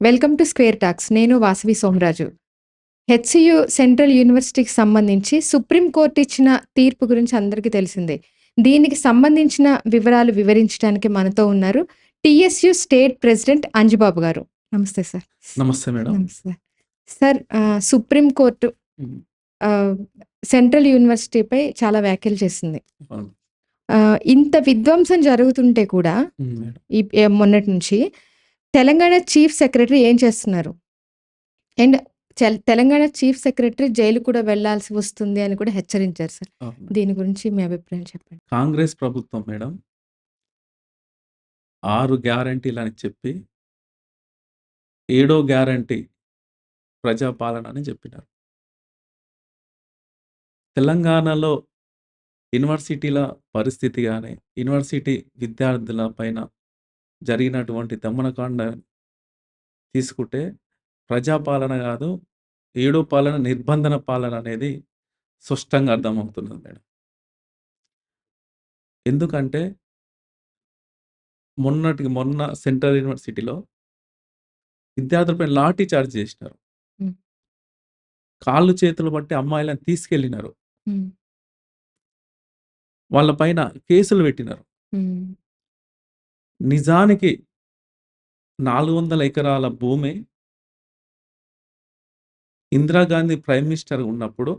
Welcome to square talks. నేను Vasavi Somaraju. HCU central యూనివర్సిటీకి సంబంధించి సుప్రీంకోర్టు ఇచ్చిన తీర్పు గురించి అందరికీ తెలిసిందే. దీనికి సంబంధించిన వివరాలు వివరించడానికి మనతో ఉన్నారు టీఎస్యు స్టేట్ ప్రెసిడెంట్ అంజిబాబు గారు. నమస్తే సార్. నమస్తే మేడం. నమస్తే సార్. సుప్రీంకోర్టు హ్మ్. సెంట్రల్ యూనివర్సిటీపై చాలా వ్యాఖ్యలు చేసింది. అవును. ఇంత విధ్వంసం జరుగుతుంటే కూడా మేడం. మొన్నటి నుంచి తెలంగాణ చీఫ్ సెక్రటరీ ఏం చేస్తున్నారు? And Telangana chief secretary jail కూడా వెళ్లాల్సి వస్తుంది అని కూడా హెచ్చరించారు సార్. అవును. దీని గురించి మీ అభిప్రాయం చెప్పండి. కాంగ్రెస్ ప్రభుత్వం మేడం 6 గ్యారంటీలని చెప్పి, ఏడో గ్యారంటీ ప్రజాపాలన అని చెప్పినారు. తెలంగాణలో యూనివర్సిటీల పరిస్థితి గాని, యూనివర్సిటీ విద్యార్థుల పైన జరిగినటువంటి దమనకాండ తీసుకుంటే ప్రజాపాలన గాదు, ఏడో పాలన నిర్బంధన పాలన అనేది స్పష్టంగా అర్థమవుతున్నది మేడం. ఎందుకంటే మొన్నటికి మొన్న సెంట్రల్ యూనివర్సిటీలో విద్యార్థులపై లాఠీ చార్జ్ చేసినారు. హ్మ్. కాళ్ళు చేతులు బట్టి అమ్మాయిలను తీసుకెళ్ళినారు. హ్మ్. వాళ్ళ పైన కేసులు పెట్టినారు. హ్మ్. నిజానికి 400 ఎకరాల భూమి ఇందిరాగాంధీ ప్రైమ్ మినిస్టర్ ఉన్నప్పుడు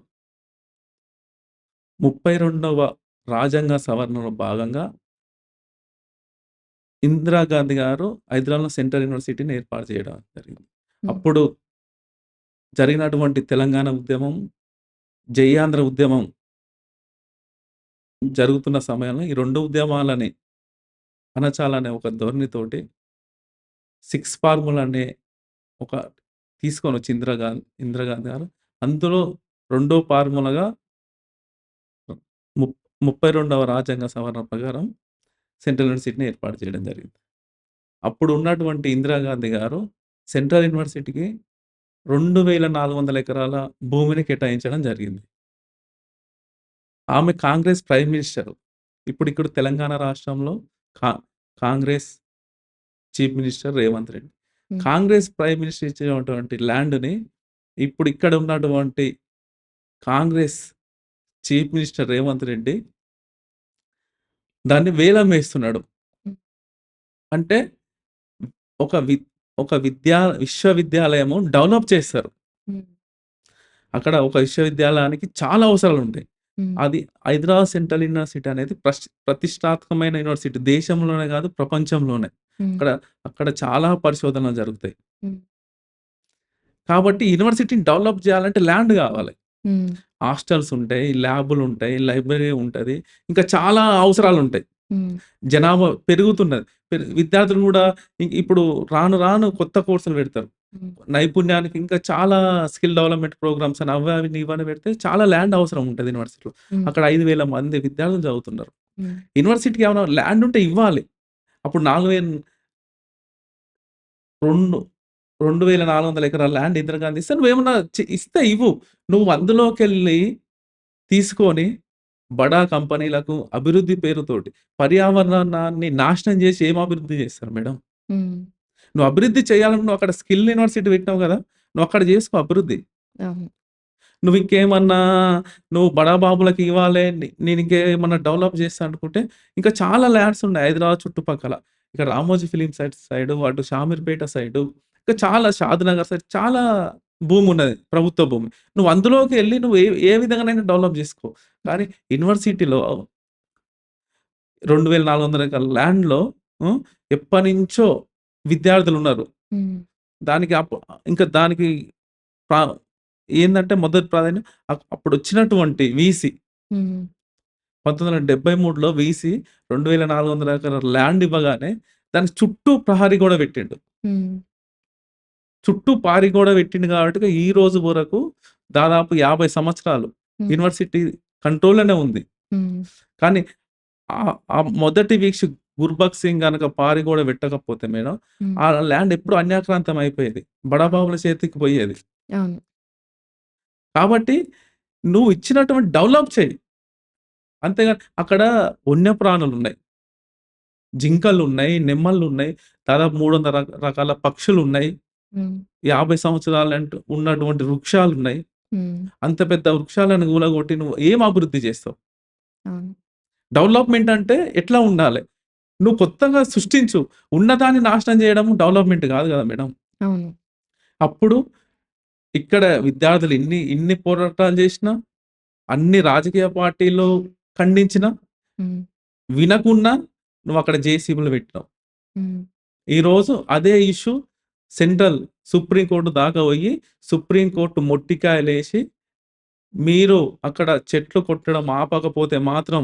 32వ రాజ్యాంగ సవరణలో భాగంగా ఇందిరాగాంధీ గారు హైదరాబాద్‌లో సెంట్రల్ యూనివర్సిటీని ఏర్పాటు చేయడం జరిగింది. హ్మ్. అప్పుడు జరిగినటువంటి తెలంగాణ ఉద్యమం, జై ఆంధ్ర ఉద్యమం జరుగుతున్న సమయంలో ఈ 2 ఉద్యమాలని అణచాలనే ఒక ధోరణితోటి 6 ఫార్ములా అనే ఒక తీసుకొనొచ్చి ఇందిరాగాంధీ గారు. అందులో రెండో ఫార్ములాగా ముప్ 32వ రాజ్యాంగ సవరణ ప్రకారం సెంట్రల్ యూనివర్సిటీని ఏర్పాటు చేయడం జరిగింది. అప్పుడు ఉన్నటువంటి ఇందిరాగాంధీ గారు సెంట్రల్ యూనివర్సిటీకి 2400 ఎకరాల భూమిని కేటాయించడం జరిగింది. ఆమె కాంగ్రెస్ ప్రైమ్ మినిస్టర్. ఇప్పుడు ఇక్కడ తెలంగాణ రాష్ట్రంలో కా కాంగ్రెస్ చీఫ్ మినిస్టర్ రేవంత్ రెడ్డి. హ్మ్. కాంగ్రెస్ ప్రైమ్ మినిస్టర్ ఇచ్చినటువంటి ల్యాండ్‌ని ఇప్పుడు ఇక్కడ ఉన్నటువంటి కాంగ్రెస్ చీఫ్ మినిస్టర్ రేవంత్ రెడ్డి దాన్ని వేలం వేస్తున్నాడు. హ్మ్. అంటే ఒక వి ఒక విశ్వవిద్యాలయము డెవలప్ చేస్తారు. హ్మ్. అక్కడ ఒక విశ్వవిద్యాలయానికి చాలా అవసరాలుంటాయి. హ్మ్. అది హైదరాబాద్ సెంట్రల్ యూనివర్సిటీ అనేది ప్రతిష్టాత్మకమైన యూనివర్సిటీ. దేశంలోనే కాదు ప్రపంచంలోనే. హ్మ్. అక్కడ అక్కడ చాలా పరిశోధనలు జరుగుతాయి. హ్మ్. కాబట్టి యూనివర్సిటీని డెవలప్ చేయాలంటే ల్యాండ్ కావాలి. హ్మ్. హాస్టల్స్ ఉంటాయి, ల్యాబులుంటాయి, లైబ్రరీ ఉంటది. ఇంకా చాలా అవసరాలుంటాయి. హ్మ్. జనాభా పెరుగుతున్నది. విద్యార్థులు గూడా ఇప్పుడు రాను రాను కొత్త కోర్సులు పెడతారు. హ్మ్. నైపుణ్యానికి ఇంకా చాలా స్కిల్ డెవలప్‌మెంట్ ప్రోగ్రామ్స్ అని అవి ఇవని పెడితే చాలా ల్యాండ్ అవసరం ఉంటది యూనివర్సిటీలో. హ్మ్. అక్కడ 5,000 మంది విద్యార్థులు చదువుతున్నారు. హ్మ్. యూనివర్సిటీకి ఏమైనా ల్యాండ్ ఉంటే ఇవ్వాలి. అప్పుడు 2400 ఎకరాల ల్యాండ్ ఇందిరాగాంధీ ఇస్తే నువ్వేమన్నా ఇస్తే ఇవ్వు. నువ్వు అందులోకెళ్ళి తీసుకొని బడా కంపెనీలకు అభివృద్ధి పేరుతోటి పర్యావరణాన్ని నాశనం చేసి ఏం అభివృద్ధి చేస్తారు మేడం? హ్మ్. నువ్వు అభివృద్ధి చేయాలని నువ్వు అక్కడ స్కిల్ యూనివర్సిటీ పెట్టినావు గదా! నువ్వు అక్కడ చేసుకో అభివృద్ధి. అవును. నువ్వు ఇంకేమన్నా నువ్వు బడా బాబులకి ఇవ్వాలే నేను ఇంకేమన్నా డెవలప్ చేస్తా అనుకుంటే ఇంకా చాలా ల్యాండ్స్ ఉన్నాయి హైదరాబాద్ చుట్టుపక్కల. ఇక్కడ రామోజీ ఫిల్మ్ సైడు, అటు షామీర్పేట సైడు, ఇంకా చాలా షాద్‌నగర్ సైడ్ చాలా భూమున్నది. ప్రభుత్వ భూమి. నువ్వు అందులోకి ఎళ్లి నువ్వు ఏ ఏ విధంగానైనా డెవలప్ చేసుకో. కానీ యూనివర్సిటీలో 2400 ఎకరాల ల్యాండ్‌లో హ్మ్. ఎప్పటినుంచో విద్యార్థులున్నారు. హ్మ్. దానికి ఇంకా దానికి ప్రా ఏందంటే మొదటి ప్రాధాన్యం అప్పుడొచ్చినటువంటి వీసీ హ్మ్. 1973లో వీసీ 2400 ఎకరాల ల్యాండ్ ఇవ్వగానే దానికి చుట్టూ ప్రహరీ గోడ పెట్టిండు. హ్మ్. చుట్టూ పారి గోడ పెట్టిండు కాబట్టి ఈ రోజు వరకు దాదాపు 50 సంవత్సరాలు హ్మ్. యూనివర్సిటీ కంట్రోల్‌లోనే ఉంది. హ్మ్. కానీ ఆ మొదటి వీక్ష గుర్బఖ్ష్ సింగ్ గనక పారి గోడ పెట్టకపోతే మేడం, హ్మ్. ఆ ల్యాండ్ ఎప్పుడో అన్యాక్రాంతం అయిపోయేది. బడాబాబుల చేతికి పోయేది. అవును. కాబట్టి నువ్వు ఇచ్చినటువంటి డెవలప్ చెయి. అంతేగాని అక్కడ వన్యప్రాణులున్నాయి. జింకలున్నాయి, నెమళ్ళున్నాయి, దాదాపు 300 రకాల పక్షులున్నాయి. హ్మ్. 50 సంవత్సరాలంటూ ఉన్నటువంటి వృక్షాలున్నాయి. హ్మ్. అంత పెద్ద వృక్షాలను కూలగొట్టి నువ్వు ఏం అభివృద్ధి చేస్తావు? అవును. డెవలప్‌మెంట్ అంటే ఎట్లా ఉండాలె? నువ్వు కొత్తగా సృష్టించు. ఉన్నదాన్ని నాశనం చేయడం డెవలప్‌మెంట్ కాదు కదా మేడం. అవును. అప్పుడు ఇక్కడ విద్యార్థులు ఇన్ని పోరాటాలు చేసినా, అన్ని రాజకీయ పార్టీలు ఖండించినా, హ్మ్. వినకున్నా నువ్వక్కడ జేసీబీలు పెట్టినావు. హ్మ్. ఈరోజు అదే ఇష్యూ సెంట్రల్ సుప్రీం కోర్ట్ దాకా పోయి, సుప్రీం కోర్ట్ మొట్టికాయలేసి, మీరు అక్కడ చెట్లు కొట్టడం ఆపకపోతే మాత్రం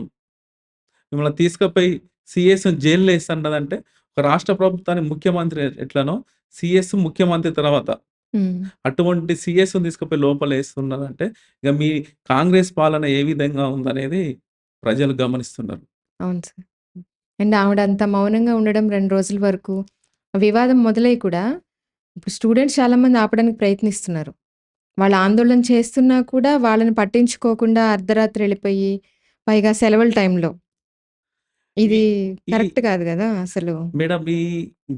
మిమ్మల్ని తీసుకపోయి సీఎస్‌ని జైల్‌లో ఏస్తన్నదంటే, ఒక రాష్ట్ర ప్రభుత్వానికి ముఖ్యమంత్రి ఎట్లనో, సీఎస్ ముఖ్యమంత్రి తర్వాత హ్మ్. అటువంటి సీఎస్‌ని తీసుకుపోయి లోపలేస్తున్నారంటే, ఇక మీ కాంగ్రెస్ పాలన ఏ విధంగా ఉందనేది ప్రజలు గమనిస్తున్నారు. అవును సార్. అండ్ ఆవిడ అంత మౌనంగా ఉండడం 2 రోజుల వరకు వివాదం మొదలై కూడా ఇప్పుడు స్టూడెంట్స్ చాలామంది ఆపడానికి ప్రయత్నిస్తున్నారు. వాళ్ళు ఆందోళన చేస్తున్నా కూడా వాళ్ళని పట్టించుకోకుండా అర్ధరాత్రి ఎళ్ళిపోయి, పైగా సెలవుల టైంలో. ఈ ఇది ఈ కరెక్ట్ కాదు గదా! అసలు. మేడం ఈ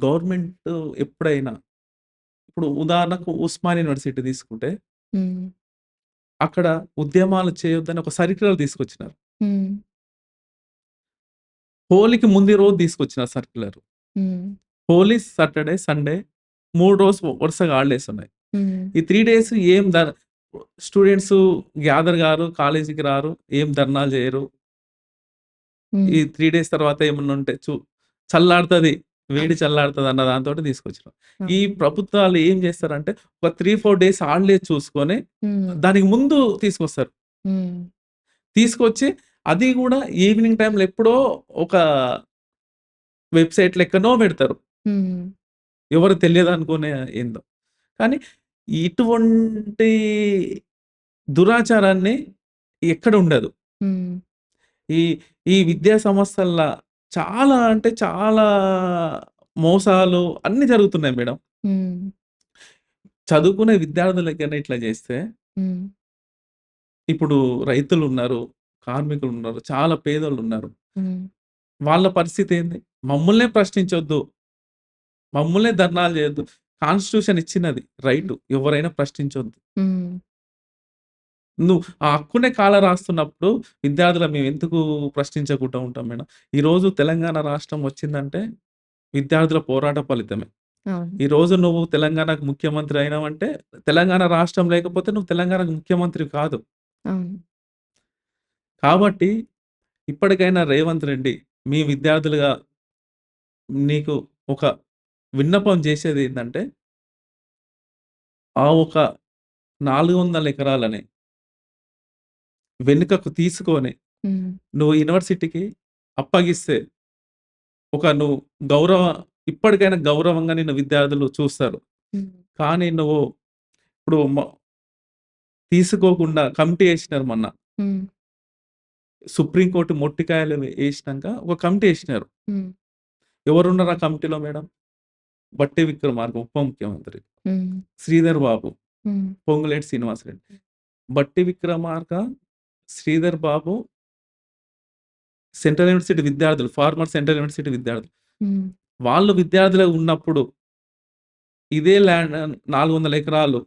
గవర్నమెంట్ ఎప్పుడైనా ఇప్పుడు ఉదాహరణకు ఉస్మానియా యూనివర్సిటీ తీసుకుంటే, హ్మ్. అక్కడ ఉద్యమాలు చేయొద్దని ఒక సర్క్యులర్ తీసుకొచ్చినారు. హ్మ్. హోలీకి ముందు రోజు తీసుకొచ్చిన సర్క్యులర్. హ్మ్. హోలీ, సాటర్‌డే, సండే 3 రోజు వరుసగా హాలిడేస్ ఉన్నాయి. హ్మ్. ఈ 3 డేస్ ఏం స్టూడెంట్స్ గ్యాదర్ గారు, కాలేజీకి రారు, ఏం ధర్నాలు చేయరు. హ్మ్. ఈ 3 డేస్ తర్వాత ఏమన్నా ఉంటే చల్లారుతది. వేడి చల్లారుతది అన్న దాంతోటి తీసుకొచ్చినాం. ఈ అవును. ప్రభుత్వాలు ఏం చేస్తారంటే ఒక 3, 4 డేస్ హాలిడేస్ చూసుకొని హ్మ్. దానికి ముందు తీసుకొస్తారు. హ్మ్. తీసుకొచ్చి అది గూడా ఈవినింగ్ టైమ్‌లో ఎప్పుడో ఒక వెబ్‌సైట్‌లో ఎక్కడనో పెడతారు. హ్మ్. ఎవరు తెలియదనుకునే ఏందో. కానీ ఇటువంటి దురాచారాన్ని ఎక్కడ ఉండదు. హ్మ్. ఈ ఈ విద్యా సంస్థల్ల చాలా అంటే చాలా మోసాలు అన్నీ జరుగుతున్నాయి మేడం. హ్మ్. చదువుకునే విద్యార్థులకైనా ఇట్లా చేస్తే, హ్మ్. ఇప్పుడు రైతులున్నారు, కార్మికులున్నారు, చాలా పేదోళ్ళున్నారు. హ్మ్. వాళ్ళ పరిస్థితేంది? మమ్మల్నే ప్రశ్నించొద్దు. మమ్మల్నే ధర్నాలు చేయొద్దు. కాన్స్టిట్యూషన్ ఇచ్చినది రైటు. ఎవరైనా ప్రశ్నించొద్దు. హ్మ్. నువ్వు ఆ హక్కునే కాలరాస్తున్నప్పుడు విద్యార్థులం మేమెందుకు ప్రశ్నించకుండా ఉంటాం మేడం. ఈరోజు తెలంగాణ రాష్ట్రం వచ్చిందంటే విద్యార్థుల పోరాట ఫలితమే. అవును. ఈరోజు నువ్వు తెలంగాణకు ముఖ్యమంత్రి అయినావంటే తెలంగాణ రాష్ట్రం లేకపోతే నువ్వు తెలంగాణకు ముఖ్యమంత్రి కాదు. అవును. కాబట్టి ఇప్పటికైనా రేవంత్ రెడ్డి మీ విద్యార్థులుగా నీకు ఒక విన్నపం చేసేదేంటంటే, ఆ ఒక 400 ఎకరాలని వెనుకకు తీసుకొని హ్మ్. నువ్వు యూనివర్సిటీకి అప్పగిస్తే నువ్వు గౌరవ ఇప్పటికైనా గౌరవంగా నిన్ను విద్యార్థులు చూస్తారు. హ్మ్. కానీ నువ్వు ఇప్పుడు తీసుకోకుండా కమిటీ ఏసినారు మొన్న. హ్మ్. సుప్రీం కోర్ట్ మొట్టికాయలు ఏసినంక ఒక కమిటీ ఏసినారు. హ్మ్. ఎవరున్నారు ఆ కమిటీలో మేడం? బట్టి విక్రమార్క ఉప ముఖ్యమంత్రి, హ్మ్. శ్రీధర్ బాబు, హ్మ్. పొంగులేటి శ్రీనివాసరెడ్డి. బట్టి విక్రమార్క, శ్రీధర్ బాబు సెంట్రల్ యూనివర్సిటీ విద్యార్థులు. ఫార్మర్ సెంట్రల్ యూనివర్సిటీ విద్యార్థులు. హ్మ్. వాళ్ళు విద్యార్థులుగా ఉన్నప్పుడు ఇదే ల్యాండ్ 400 ఎకరాలు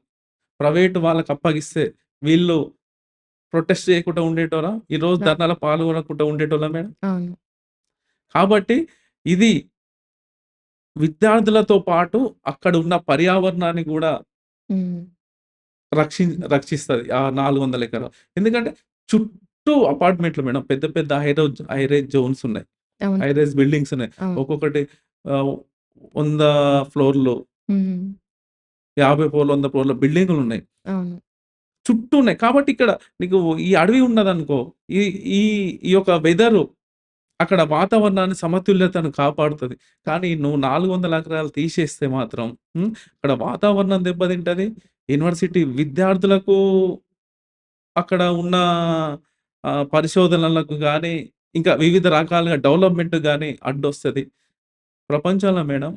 ప్రైవేట్ వాళ్ళకి అప్పగిస్తే వీళ్ళు ప్రొటెస్ట్ చేయకుండా ఉండేటోరా? ఈరోజు ఆ! ధర్నాలో పాల్గొనకుండా ఉండేటోళ్ళా మేడం? అవును. కాబట్టి ఇది విద్యార్థులతో పాటు అక్కడ ఉన్న పర్యావరణాన్ని గూడా హ్మ్. రక్షిస్తది. ఆ 400 ఎకరాలు. ఎందుకంటే చుట్టూ అపార్ట్‌మెంట్లు మేడం. పెద్ద పెద్ద హై రైజ్ జోన్స్ ఉన్నాయి. అవును. హై రైజ్ బిల్డింగ్స్ ఉన్నాయి. అవును. ఒక్కొక్కటి ఆహ్, 100 ఫ్లోర్‌లు, హ్మ్. 50 ఫ్లోర్‌లు, 100 ఫ్లోర్‌ల బిల్డింగులున్నాయి. అవును. చుట్టూ ఉన్నాయి. కాబట్టి ఇక్కడ నీకు ఈ అడవి ఉన్నదనుకో, ఈ ఈ ఈ యొక్క వెదరు అక్కడ వాతావరణాన్ని సమతుల్యతను కాపాడుతది. కానీ నువ్వు 400 ఎకరాలు తీసేస్తే మాత్రం అక్కడ వాతావరణం దెబ్బతింటది. యూనివర్సిటీ విద్యార్థులకు అక్కడ ఉన్న పరిశోధనలకు గాని, ఇంకా వివిధ రకాలుగా డెవలప్‌మెంట్‌కి గాని అడ్డొస్తది. ప్రపంచంలో మేడం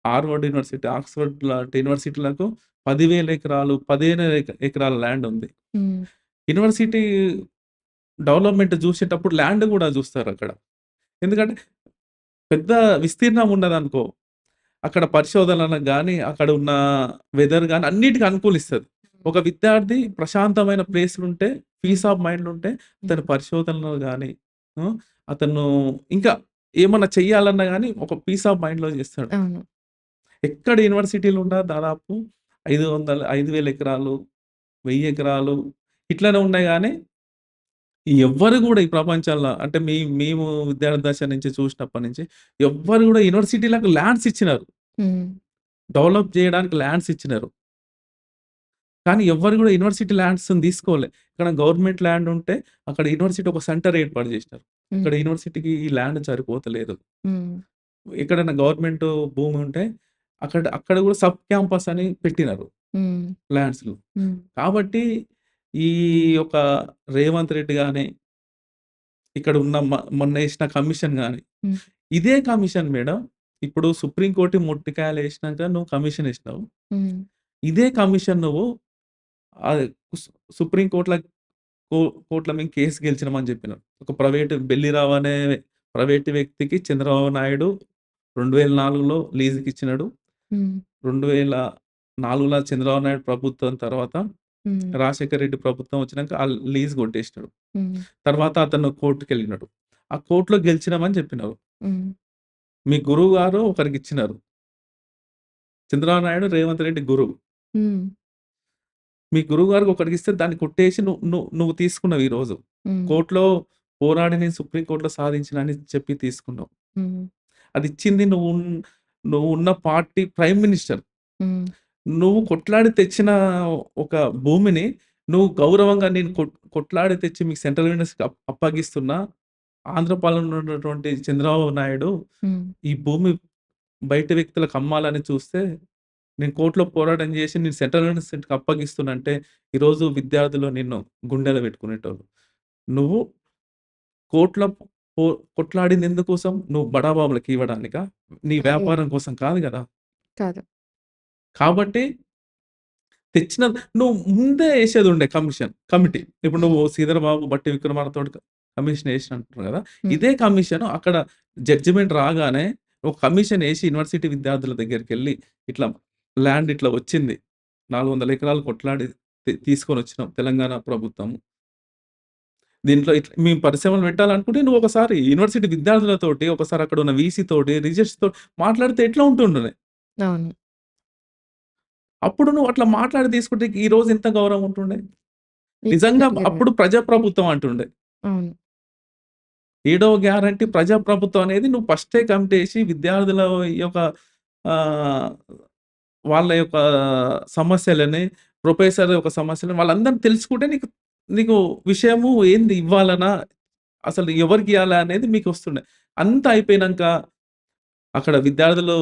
హార్వర్డ్ యూనివర్సిటీ, ఆక్స్‌ఫర్డ్ లాంటి యూనివర్సిటీలకు 10,000 ఎకరాలు, 15 ఎకరాల ల్యాండ్ ఉంది. హ్మ్. యూనివర్సిటీ డెవలప్‌మెంట్ జూసేటప్పుడు ల్యాండ్ గూడా జూస్తారక్కడ. ఎందుకంటే పెద్ద విస్తీర్ణం ఉన్నదనుకో, అక్కడ పరిశోధనలకు గాని, అక్కడ ఉన్న వెదర్ గాని అన్నిటికి అనుకూలిస్తది. ఒక విద్యార్థి ప్రశాంతమైన ప్లేస్‌లుంటే, పీస్ ఆఫ్ మైండ్‌లుంటే అతని పరిశోధనలు గాని, హ్మ్. అతను ఇంకా ఏమన్నా చెయ్యాలన్నా గాని ఒక పీస్ ఆఫ్ మైండ్‌లో చేస్తాడు. అవును. ఎక్కడ యూనివర్సిటీలున్నా దాదాపు 5,000 ఎకరాలు, 1000 ఎకరాలు ఇట్లనే ఉన్నాయి గానీ, ఎవ్వరు గూడా ఈ ప్రపంచంలో అంటే మేము విద్యార్థి దశ నుంచి చూసినప్పటి నుంచి ఎవ్వరు గూడా యూనివర్సిటీలకు ల్యాండ్స్ ఇచ్చినారు. హ్మ్. డెవలప్ జేయడానికి ల్యాండ్స్ ఇచ్చినారు. కానీ ఎవ్వరు గూడా యూనివర్సిటీ ల్యాండ్స్‌ని తీసుకోలే. ఇక్కడ గవర్నమెంట్ ల్యాండ్ ఉంటే అక్కడ యూనివర్సిటీ ఒక సెంటర్ ఏర్పాటు జేసినారు. హ్మ్. ఇక్కడ యూనివర్సిటీకి ఈ ల్యాండ్ సరిపోతలేదు. హ్మ్. ఎక్కడైనా గవర్నమెంట్ భూమి ఉంటే అక్కడ గూడా సబ్ క్యాంపస్ అని పెట్టినారు హ్మ్. ల్యాండ్స్‌లో. హ్మ్. కాబట్టి ఈ యొక్క రేవంత్ రెడ్డి గాని, ఇక్కడ ఉన్న మొన్నేసిన కమిషన్ గాని, హ్మ్. ఇదే కమిషన్ మేడం ఇప్పుడు సుప్రీం కోర్ట్ మొట్టికాయలేసినాక నువ్వు కమిషన్ ఏసినావు. హ్మ్. ఇదే కమిషన్ నువ్వు ఆహ్, సు సుప్రీం కోర్ట్‌ల కో కోర్ట్‌ల మేము కేస్ గెలిచినామని జెప్పినారు. ఒక బెల్లిరావు అనే ప్రైవేట్ వ్యక్తికి చంద్రబాబు నాయుడు 2004లో లీజుకిచ్చినాడు. హ్మ్. 2004లో చంద్రబాబు నాయుడు ప్రభుత్వం తర్వాత హ్మ్. రాజశేఖర్ రెడ్డి ప్రభుత్వం వచ్చినంక ఆ లీజ్ కొట్టేసినాడు. హ్మ్. తర్వాత అతను కోర్ట్‌కెళ్ళినాడు. ఆ కోర్ట్‌లో గెలిచినామని జెప్పినారు. హ్మ్. మీ గురువు గారు ఒకరికిచ్చినారు. చంద్రబాబు నాయుడు, రేవంత్ రెడ్డి గురువు. హ్మ్. మీ గురువు గారికి ఒకరికిస్తే దాన్ని కొట్టేసి నువ్వు తీసుకున్నావు ఈరోజు. హ్మ్. కోర్ట్‌లో పోరాడి నేను సుప్రీం కోర్ట్‌లో సాధించిన అని చెప్పి తీసుకున్నావు. హ్మ్. అదిచ్చింది నువ్వున్న పార్టీ ప్రైమ్ మినిస్టర్. హ్మ్. నువ్వు కొట్లాడి తెచ్చిన ఒక భూమిని నువ్వు గౌరవంగా నేను కొట్లాడి తెచ్చి మీకు సెంట్రల్ యూనివర్సిటీకి అప్పగిస్తున్నా. ఆంధ్ర పాలనలో ఉన్నటువంటి చంద్రబాబు నాయుడు హ్మ్. ఈ భూమి బయట వ్యక్తులకు అమ్మాలని చూస్తే, నేను కోర్ట్‌లో పోరాటం చేసి నేను సెంట్రల్ యూనివర్సిటీకి అప్పగిస్తున్నా అంటే, ఈరోజు విద్యార్థులు నిన్ను గుండెలో పెట్టుకునేటోళ్ళు. నువ్వు కోర్ట్‌లో పో కొట్లాడింది ఎందుకోసం? నువ్వు బడాబాబులకి ఇవ్వడానికా? నీ హ్మ్. వ్యాపారం కోసం కాదు గదా! కాదు. కాబట్టి తెచ్చిన నువ్వు ముందే ఏసేదుండే కమిటీ. ఇప్పుడు హ్మ్. నువ్వు 'శ్రీధర్ బాబు, బట్టి విక్రమార్కతోటి కమిషన్ ఏసినా అంటున్నావు గదా! హ్మ్. ఇదే కమిషన్ అక్కడ జడ్జిమెంట్ రాగానే ఒక కమిషన్ ఏసి యూనివర్సిటీ విద్యార్థుల దగ్గరికెళ్ళి ఇట్లా ల్యాండ్ ఇట్లా వచ్చింది. 400 ఎకరాలు కొట్లాడి తీసుకొనొచ్చినాం తెలంగాణ ప్రభుత్వం. దీంట్లో ఇట్లా మేము పరిశ్రమలు పెట్టాలనుకుంటే నువ్వు ఒకసారి యూనివర్సిటీ విద్యార్థులతోటి, ఒకసారి అక్కడ ఉన్న వీసీ తోటి, రిజిస్ట్రార్స్‌తో మాట్లాడితే ఎట్లా ఉంటుండనే. అవును. అప్పుడు నువ్వు అట్లా మాట్లాడి తీసుకుంటే ఈరోజు ఎంత గౌరవం ఉంటుండే. నిజంగా జరిగేది అప్పుడు కాదు. ప్రజాప్రభుత్వం అంటుండే. అవును. ఏడవ గ్యారంటీ ప్రజాప్రభుత్వం అనేది నువ్వు ఫస్టే కమిటేసి విద్యార్థుల యొక్క ఆహ్, వాళ్ళ యొక్క సమస్యలని, ప్రొఫెసర్ యొక్క సమస్యలని వాళ్ళందరిని తెలుసుకుంటే నీకు విషయము ఏంది ఇవ్వాలనా, అసలు ఎవరికియ్యాలా అనేది మీకొస్తుండే. అంతా అయిపోయినంక అక్కడ విద్యార్థులు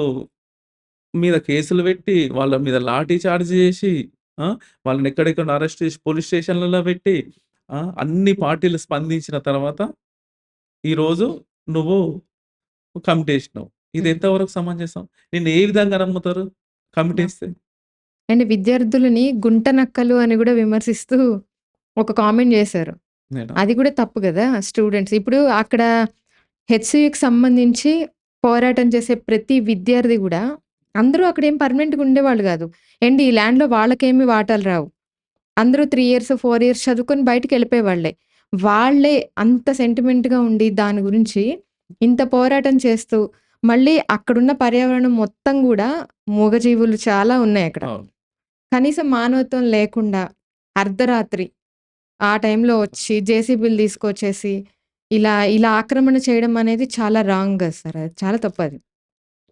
మీద కేసులు పెట్టి, వాళ్ళ మీద లాఠీ చార్జ్ చేసి, ఆ! వాళ్ళని ఎక్కడెక్కడనో అరెస్ట్ చేసి పోలీస్ స్టేషన్‌లలో పెట్టి, అన్ని పార్టీలు స్పందించిన తర్వాత ఈరోజు నువ్వు కమిటేసినావు. ఇది హ్మ్. ఎంతవరకు సమంజసం? నిన్ను ఏ విధంగా నమ్ముతారు అవును. కమిటేస్తే? అండ్ విద్యార్థులని గుంట నక్కలు అని గూడా విమర్శిస్తూ ఒక కామెంట్ జేశారు. నేనా? అది కూడా తప్పు గదా! స్టూడెంట్స్ ఇప్పుడు అక్కడ హెచ్‌సీయూకి సంబంధించి పోరాటం చేసే ప్రతి విద్యార్థి గూడా అందరూ అక్కడేం పర్మనెంట్‌గా ఉండేవాళ్ళు గాదు. అండ్ ఈ ల్యాండ్‌లో వాళ్ళకేమి వాటాలు రావు. అందరూ 3 ఇయర్స్, 4 ఇయర్స్ చదువుకొని బయటికెళ్ళిపోయేవాళ్ళే. వాళ్ళే అంత సెంటిమెంట్‌గా ఉండి దాని గురించి ఇంత పోరాటం చేస్తూ, మళ్ళీ అక్కడున్న పర్యావరణం మొత్తం గూడా మూగజీవులు చాలా ఉన్నాయక్కడ. అవును. కనీసం మానవత్వం లేకుండా అర్ధరాత్రి ఆ టైంలో వచ్చి జేసీబీలు తీసుకొచ్చేసి ఇలా ఆక్రమణ చేయడం అనేది చాలా రాంగ్ సార్. అది చాలా తప్పది.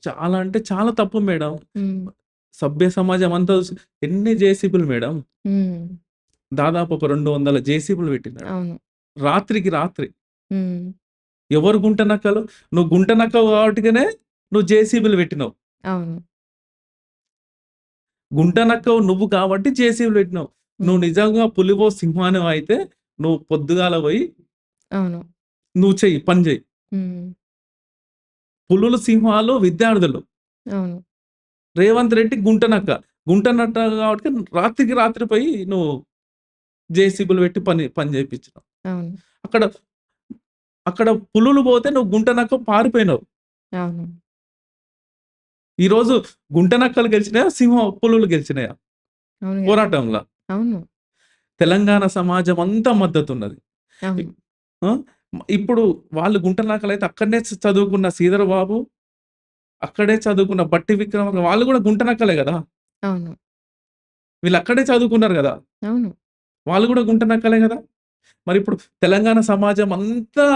చాలా అంటే చాలా తప్పు మేడం. హ్మ్. సభ్య సమాజం అంతా ఎన్ని జేసీబీలు మేడం? హ్మ్. దాదాపు ఒక 200 జేసీబీలు పెట్టినాడు. అవును. రాత్రికి రాత్రి. హ్మ్. ఎవరు గుంట నక్కలు? నువ్వు గుంట నక్కవు కాబట్టిగనే నువ్వు జేసీబీలు పెట్టినావు. అవును. గుంట నక్కవు నువ్వు కాబట్టి జేసీబీలు పెట్టినావు. హ్మ్. నువ్వు నిజంగా పులివో, సింహానివో అయితే నువ్వు పొద్దుగాల పోయి అవును. నువ్వు చెయ్యి. పని చెయ్యి. హ్మ్. పులులు, సింహాలు విద్యార్థులు. అవును. రేవంత్ రెడ్డి గుంట నక్క. గుంట నక్క కాబట్టి రాత్రికి రాత్రి పోయి నువ్వు జేసీబీలు పెట్టి పని చేపించినావు. అవును. అక్కడ అక్కడ పులులు పోతే నువ్వు గుంట నక్క పారిపోయినావు. అవును. ఈరోజు గుంటనక్కలు గెలిచినాయా? పులులు గెలిచినాయా అవును గదా! పోరాటంలో? అవును. తెలంగాణ సమాజం అంతా మద్దతున్నది. అవును. ఇప్ ఆ! ఇప్పుడు వాళ్ళు గుంటనక్కలైతే అక్కడనే చదువుకున్న శ్రీధర్ బాబు, అక్కడే చదువుకున్న బట్టి విక్రమార్క వాళ్ళు గూడా గుంటనక్కలే గదా! అవును. వీళ్ళక్కడే చదువుకున్నారు గదా! అవును. వాళ్ళు గూడా గుంటనక్కలే గదా! మరిప్పుడు తెలంగాణ సమాజం అంతా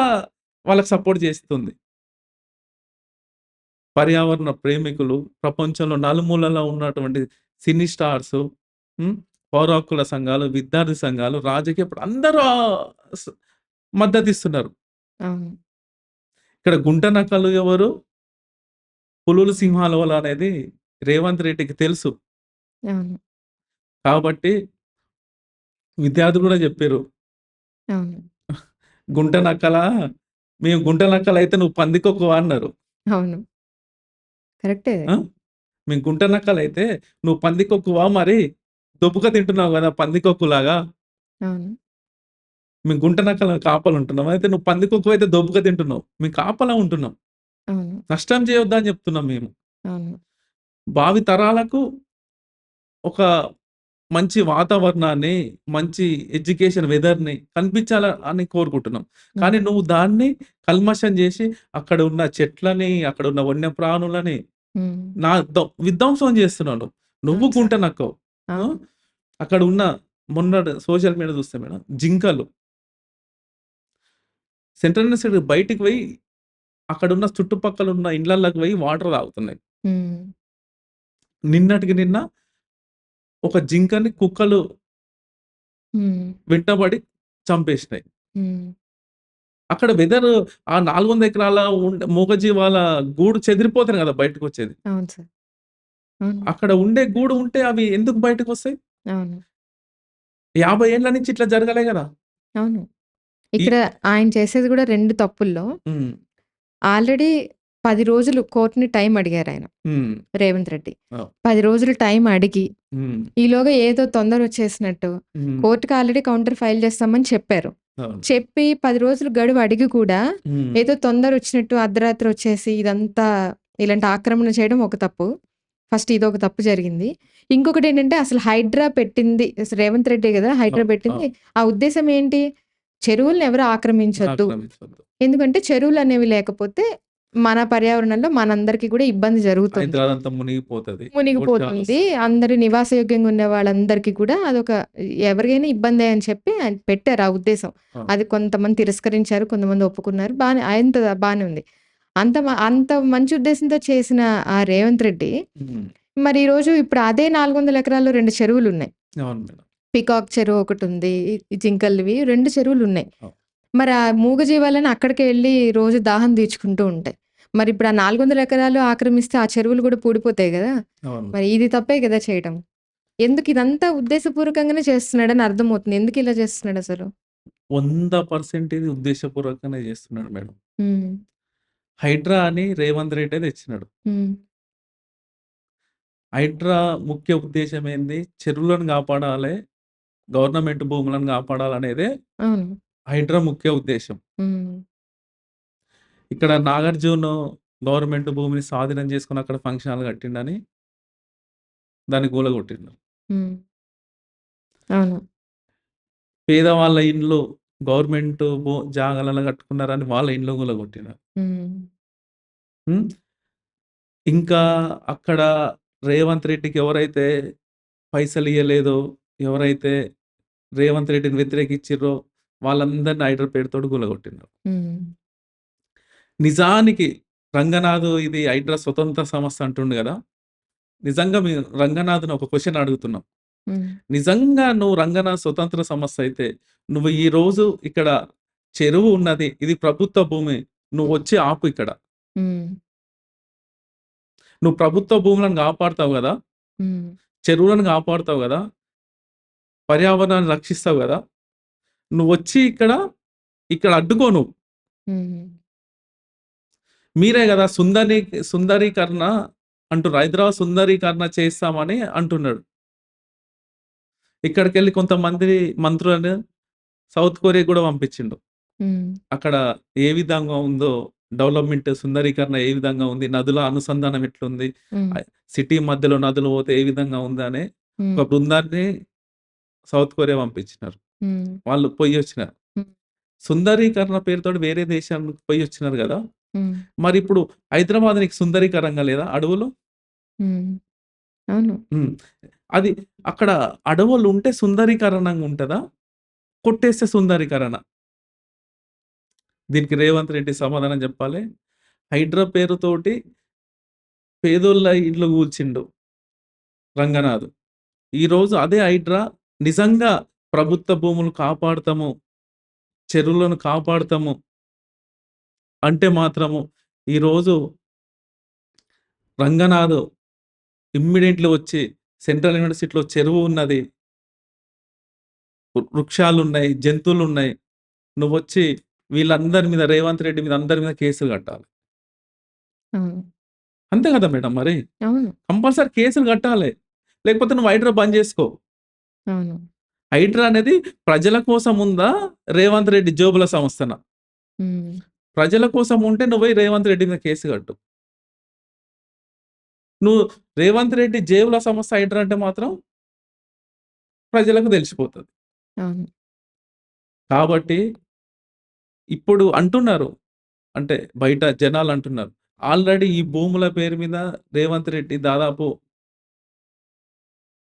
వాళ్ళకి సపోర్ట్ జేస్తుంది. పర్యావరణ ప్రేమికులు, ప్రపంచంలో నలుమూలలా ఉన్నటువంటి సినీ స్టార్సు, హ్మ్. పౌర హక్కుల సంఘాలు, విద్యార్థి సంఘాలు, రాజకీయ అందరూ స్ మద్దతిస్తున్నారు. అవును. ఇక్కడ గుంట నక్కలు ఎవరు? పులులు, సింహాలెవలు అనేది రేవంత్ రెడ్డికి తెలుసు. అవును. కాబట్టి విద్యార్థులు గూడా జెప్పిర్రు. అవును. గుంట నక్కలా మేము గుంట నక్కలైతే నువ్వు పందికొక్కువ అన్నారు. అవును. కరెక్టే అది. ఆ! మేము గుంట నక్కలైతే నువ్వు పందికొక్కువ మరి దొబ్బుక తింటున్నావు గదా! పందికొక్కులాగా. అవును. మేము గుంట నక్కల కాపలా ఉంటున్నాం. అయితే నువ్వు పందికొక్కువైతే దొబ్బుక తింటున్నావు. మేము కాపలా ఉంటున్నాం. అవును. నష్టం చేయొద్దని జెప్తున్నాం మేము. అవును. భావి తరాలకు ఒక మంచి వాతావరణాన్ని, మంచి ఎడ్యుకేషన్ వెదర్‌ని కల్పించాల అని కోరుకుంటున్నాం. కానీ అవును. నువ్వు దాన్ని కల్మషం జేసి అక్కడ ఉన్న చెట్లని, అక్కడ ఉన్న వన్యప్రాణులని హ్మ్. నా విధ్వంసం జేస్తున్నావు నువ్వు. నువ్వు అవును గుంట సార్. నక్కవు. ఆ! అవును. అక్కడ ఉన్న సోషల్ మీడియా చూస్తే మేడం జింకలు సెంట్రల్ యూనివర్సిటీ బయటికి పోయి అక్కడున్న చుట్టుపక్కల ఉన్న ఇండ్లల్లకి పోయి వాటర్ తాగుతున్నాయి. హ్మ్. నిన్నటికి నిన్న ఒక జింకని కుక్కలు హ్మ్. వెంటబడి చంపేసినాయి. హ్మ్. అక్కడ వెదర్ ఆ 400 ఎకరాల మూగజీవాల గూడు చెదిరిపోతేనే కదా బయటకొచ్చేది. అవును సార్. అవును. అక్కడ ఉండే గూడు ఉంటే అవి ఎందుకు బయటకొస్తాయి? అవును. 50 ఏండ్ల నుంచి ఇట్లా జరగలే గదా! అవును. ఈ ఇక్కడ ఆయన చేసేది గూడా 2 తప్పుల్లో హ్మ్. ఆల్రెడీ 10 రోజులు కోర్ట్‌ని టైం అడిగారాయన హ్మ్. రేవంత్ రెడ్డి. ఆ! 10 రోజులు టైం అడిగి, హ్మ్. ఈలోగా ఏదో తొందరొచ్చేసినట్టు హ్మ్. కోర్ట్‌కి ఆల్రెడీ కౌంటర్ ఫైల్ చేస్తామని చెప్పారు. అవును. చెప్పి 10 రోజులు గడువు అడిగి కూడా హ్మ్. ఏదో తొందరొచ్చినట్టు అర్ధరాత్రి వచ్చేసి ఇదంతా ఇలాంటి ఆక్రమణ చేయడం ఒక తప్పు. ఫస్ట్ ఇదొక తప్పు జరిగింది. ఇంకొకటేంటంటే అసలు హైడ్రా పెట్టింది రేవంత్ రెడ్డే గదా! ఆ! హైడ్రా ఆ! పెట్టింది. ఆ ఉద్దేశ్యం ఏంటి? చెరువుల్ని ఎవరు ఆక్రమించొద్దు. ఆక్రమించొద్దు. ఎందుకంటే చెరువులనేవి లేకపోతే మన పర్యావరణంలో మనందరికీ కూడా ఇబ్బంది జరుగుతుంది. హైదరాబాద్ అంతా మునిగిపోతది. మునిగిపోతుంది. వర్షాలొస్తాయి. అందరూ నివాసయోగ్యంగా ఉండే వాళ్ళందరికీ కూడా అదొక ఎవరికైనా ఇబ్బందే అని చెప్పి ఆయన పెట్టారు ఆ ఉద్దేశం. ఆ! అది కొంతమంది తిరస్కరించారు. కొంతమంది ఒప్పుకున్నారు. బానే ఉంది. అంత మంచి ఉద్దేశంతో చేసిన ఆ రేవంత్ రెడ్డి హ్మ్. మరి ఈరోజు ఇప్పుడు అదే 400 ఎకరాల్లో 2 చెరువులున్నాయి. అవును మేడం. పీకాక్ చెరువు ఒకటుంది. ఈ జింకలవి 2 చెరువులున్నాయి. అవును. మరి ఆ మూగజీవాలని అక్కడికే ఎళ్లి రోజు దాహం తీర్చుకుంటూ ఉంటాయి. మరిప్పుడు ఆ 400 ఎకరాలు ఆక్రమిస్తే ఆ చెరువులు గూడా పూడిపోతాయి గదా! అవును. మరి ఇది తప్పే గదా చేయటం. ఎందుకు ఇదంతా ఉద్దేశపూర్వకంగానే చేస్తున్నాడని అర్థమవుతుంది. ఎందుకిలా చేస్తున్నాడసలు? 100% ఇది ఉద్దేశపూర్వకంగానే చేస్తున్నాడు మేడం. హ్మ్. హైడ్రా అని రేవంత్ రెడ్డే తెచ్చినాడు. హ్మ్. హైడ్రా ముఖ్య ఉద్దేశ్యం ఏంది? చెరువులను కాపాడాలే, గవర్నమెంట్ భూములను కాపాడాలనేదే అవును. హైడ్రా ముఖ్య ఉద్దేశ్యం. హ్మ్. ఇక్కడ నాగార్జున గవర్నమెంట్ భూమిని స్వాధీనం చేసుకొని అక్కడ ఫంక్షన్ హాల్ కట్టిండని దాన్ని కూలగొట్టిండు. హ్మ్. అవును. పేదవాళ్ళ ఇండ్లు గవర్నమెంట్ జాగాలలో కట్టుకున్నారని వాళ్ళ ఇండ్లు కూలగొట్టిండు. హ్మ్. హ్మ్. ఇంకా అక్కడ రేవంత్ రెడ్డికి ఎవరైతే పైసలియ్యలేదో, ఎవరైతే రేవంత్ రెడ్డిని వ్యతిరేకిచ్చిర్రో వాళ్ళందరిని హైడ్రా పేరుతోటి కూలగొట్టిండు. హ్మ్. నిజానికి రంగనాథ్ ఇది హైడ్రా స్వతంత్ర సంస్థ అంటుండు గదా! నిజంగా మేము రంగనాథ్‌ని ఒక క్వెషన్ అడుగుతున్నాం. హ్మ్. నిజంగా నువ్వు రంగనాథ్ స్వతంత్ర సంస్థ అయితే, నువ్వు ఈరోజు ఇక్కడ చెరువు ఉన్నది. ఇది ప్రభుత్వ భూమి. నువ్వొచ్చి ఆపు ఇక్కడ. హ్మ్. నువ్వు ప్రభుత్వ భూములను కాపాడుతావు గదా! హ్మ్. చెరువులను కాపాడుతావు గదా! పర్యావరణాన్ని రక్షిస్తావు గదా! నువ్వొచ్చి ఇక్కడ అడ్డుకో నువ్వు. హ్మ్. మీరే గదా! సుందరీకరణ అంటుర్రు. హైదరాబాద్ సుందరీకరణ చేస్తామని అంటున్నాడు. ఇక్కడికెళ్ళి కొంతమంది మంత్రులను సౌత్ కొరియాకి గూడా పంపించిండు. హ్మ్. అక్కడ ఏ విధంగా ఉందో డెవలప్‌మెంట్ సుందరీకరణ ఏ విధంగా ఉంది? నదుల అనుసంధానం ఎట్లుంది? హ్మ్. సిటీ మధ్యలో నదులు పోతే ఏ విధంగా ఉందనే హ్మ్. ఒక బృందాన్ని సౌత్ కొరియా పంపించినారు. హ్మ్. వాళ్ళు పొయ్యొచ్చినారు. హ్మ్. సుందరీకరణ పేరుతోటి వేరే దేశానికి పొయ్యొచ్చినారు గదా! హ్మ్. మరిప్పుడు హైదరాబాద్ నీకు సుందరీకరంగా లేదా అడవులు? హ్మ్. అవును. హ్మ్. అది అక్కడ అడవులుంటే సుందరీకరణంగా ఉంటదా? కొట్టేస్తే సుందరీకరణ. దీనికి రేవంత్ రెడ్డి సమాధానం జెప్పాలే. హైడ్రా పేరుతోటి పేదోళ్ళ ఇల్లు కూల్చిండు రంగనాథ్. ఈరోజు అదే హైడ్రా నిజంగా ప్రభుత్వ భూములు కాపాడుతాము, చెరువులను కాపాడుతాము అంటే మాత్రము ఈరోజు రంగనాథ్ ఇమ్మీడియేట్‌లీ వచ్చి సెంట్రల్ యూనివర్సిటీలో చెరువు ఉన్నది. వృక్షాలున్నాయి, జంతువులున్నాయి. నువ్వొచ్చి వీళ్ళందరి మీద రేవంత్ రెడ్డి మీద అందరి మీద కేసులు కట్టాలి. అవును. అంతే కదా మేడం మరి. అవును. కంపల్సరీ కేసులు కట్టాలి. లేకపోతే నువ్వు హైడ్రా బంద్ జేసుకో. అవును. హైడ్రా అనేది ప్రజల కోసం ఉందా? రేవంత్ రెడ్డి జోబుల సంస్థనా? హ్మ్. ప్రజల కోసం ఉంటే నువ్వు పోయి రేవంత్ రెడ్డి మీద కేసు కట్టు. నువ్వు రేవంత్ రెడ్డి జేబుల సంస్థ హైడ్రా అంటే మాత్రం ప్రజలకు తెలిసిపోతది. అవును. కాబట్టి ఇప్పుడు అంటున్నారు. అంటే బయట జనాలంటున్నారు. ఆల్రెడీ ఈ భూముల పేరు మీద రేవంత్ రెడ్డి దాదాపు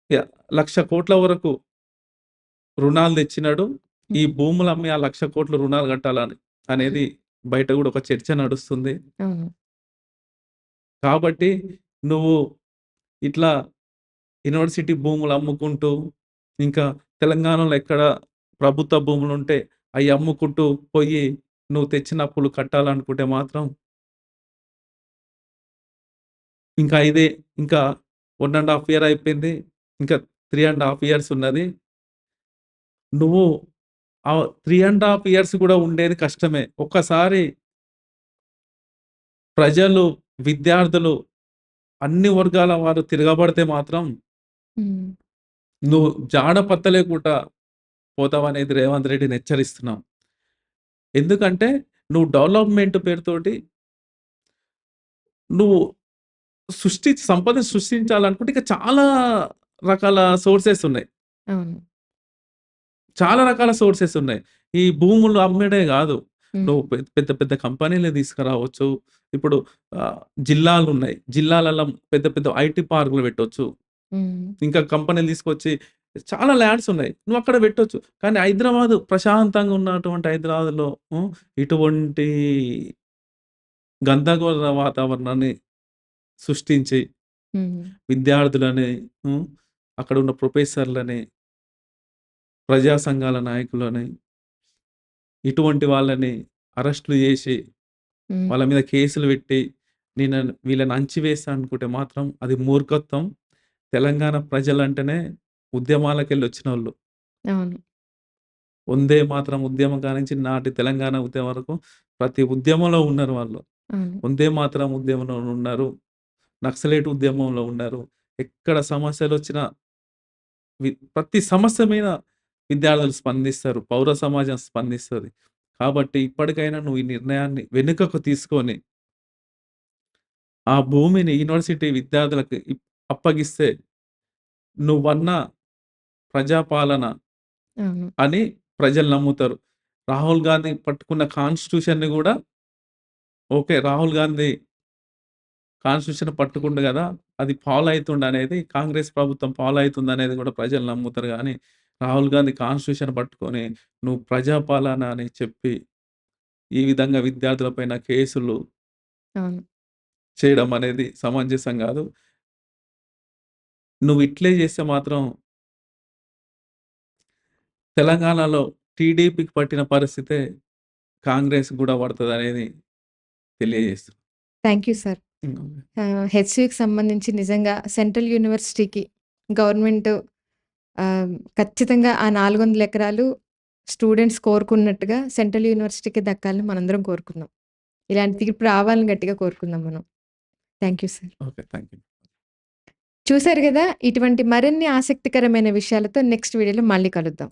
1,00,00,000,00,000 వరకు రుణాలు తెచ్చినాడు. హ్మ్. ఈ భూములు అమ్మి ఆ 1,00,00,000,00,000 రుణాలు కట్టాలని అనేది బయట గూడా ఒక చర్చ నడుస్తుంది. అవును. కాబట్టి నువ్వు ఇట్లా యూనివర్సిటీ భూములు అమ్ముకుంటూ, ఇంకా తెలంగాణలో ఎక్కడ ప్రభుత్వ భూములుంటే అయి అమ్ముకుంటూ పోయి నువ్వు తెచ్చిన అప్పులు కట్టాలనుకుంటే మాత్రం ఇంకా ఇదే ఇంకా 1 ½ ఇయర్ అయిపోయింది. ఇంకా 3 ½ ఇయర్స్ ఉన్నది. నువ్వు ఆ 3 ½ ఇయర్స్ కూడా ఉండేది కష్టమే. ఒక్కసారి ప్రజలు, విద్యార్థులు అన్ని వర్గాల వారు తిరగబడితే మాత్రం హ్మ్. నువ్వు జాడ పత్త లేకుండా పోతావనేది రేవంత్ రెడ్డిని హెచ్చరిస్తున్నాం. ఎందుకంటే నువ్వు డెవలప్‌మెంట్ పేరుతోటి నువ్వు సంపద సృష్టించాలనుకుంటే ఇక చాలా రకాల సోర్సెస్ ఉన్నాయి. అవును. చాలా రకాల సోర్సెస్ ఉన్నాయి. ఈ భూములు అమ్మడే గాదు. హ్మ్. నువ్వు పెద్ద పెద్ద కంపెనీలు తీసుకురావచ్చు. ఇప్పుడు జిల్లాలున్నాయి. జిల్లాలలో పెద్ద పెద్ద ఐటీ పార్కులు పెట్టొచ్చు. హ్మ్. ఇంకా కంపెనీలు తీసుకొచ్చి చాలా ల్యాండ్స్ ఉన్నాయి. నువ్వక్కడ పెట్టొచ్చు. కానీ హైదరాబాద్ ప్రశాంతంగా ఉన్నటువంటి హైదరాబాద్‌లో ఇటువంటి గందరగోళ వాతావరణాన్ని సృష్టించి హ్మ్. విద్యార్థులని, హ్మ్, అక్కడున్న ప్రొఫెసర్‌లని, ప్రజా సంఘాల నాయకులని, ఇటువంటి వాళ్ళని అరెస్ట్‌లు జేసి, హ్మ్. వాళ్ళ మీద కేసులు పెట్టి, వీళ్ళని అణచివేస్తా అనుకుంటే మాత్రం అది మూర్ఖత్వం. తెలంగాణ ప్రజలంటేనే ఉద్యమాలకెళ్ళొచ్చినోళ్ళు. అవును. వందే మాతరం ఉద్యమం కానించి నాటి తెలంగాణ ఉద్యమం వరకు ప్రతి ఉద్యమంలో ఉన్నారు వాళ్ళు. అవును. వందే మాతరం ఉద్యమంలో ఉన్నారు. నక్సలైట్ ఉద్యమంలో ఉన్నారు. ఎక్కడ సమస్యలొచ్చినా ప్రతి సమస్య మీద విద్యార్థులు స్పందిస్తారు. పౌర సమాజం స్పందిస్తది. కాబట్టి ఇప్పటికైనా నువ్వు ఈ నిర్ణయాన్ని వెనుకకు తీసుకొని, ఆ భూమిని యూనివర్సిటీ విద్యార్థులకు అప్పగిస్తే నువ్వన్న ప్రజాపాలన అవును. అని ప్రజలు నమ్ముతారు. రాహుల్ గాంధీ పట్టుకున్న కాన్స్టిట్యూషన్‌ని గూడా ఓకే. రాహుల్ గాంధీ కాన్స్టిట్యూషన్ పట్టుకుండు గదా! అది ఫాలో అయితుండనేది కాంగ్రెస్ ప్రభుత్వం ఫాలో అయితుందనేది గూడా ప్రజలు నమ్ముతారు గానీ, రాహుల్ గాంధీ కాన్స్టిట్యూషన్ పట్టుకొని నువ్వు ప్రజాపాలన అని చెప్పి, ఈ విధంగా విద్యార్థుల పైన కేసులు అవును. చేయడం అనేది సమంజసం గాదు. నువ్వు ఇట్లే జేస్తే మాత్రం తెలంగాణలో టీడీపీకి పట్టిన పరిస్థితే కాంగ్రెస్‌కి గూడా పడతదనేది తెలియజేస్తున్నా. Thank you sir. హ్మ్. హెచ్‌సియూకి సంబంధించి నిజంగా సెంట్రల్ యూనివర్సిటీకి గవర్నమెంట్ ఖచ్చితంగా ఆ 400 ఎకరాలు స్టూడెంట్స్ కోరుకున్నట్టుగా సెంట్రల్ యూనివర్సిటీకి దక్కాలని మనందరం కోరుకుందాం. ఇలాంటి తీర్పు రావాలని గట్టిగా కోరుకుందాం మనం. Thank you sir. Okay. Thank you. చూసారు గదా! ఇటువంటి మరిన్ని ఆసక్తికరమైన విషయాలతో నెక్స్ట్ వీడియోలో మళ్ళీ కలుద్దాం.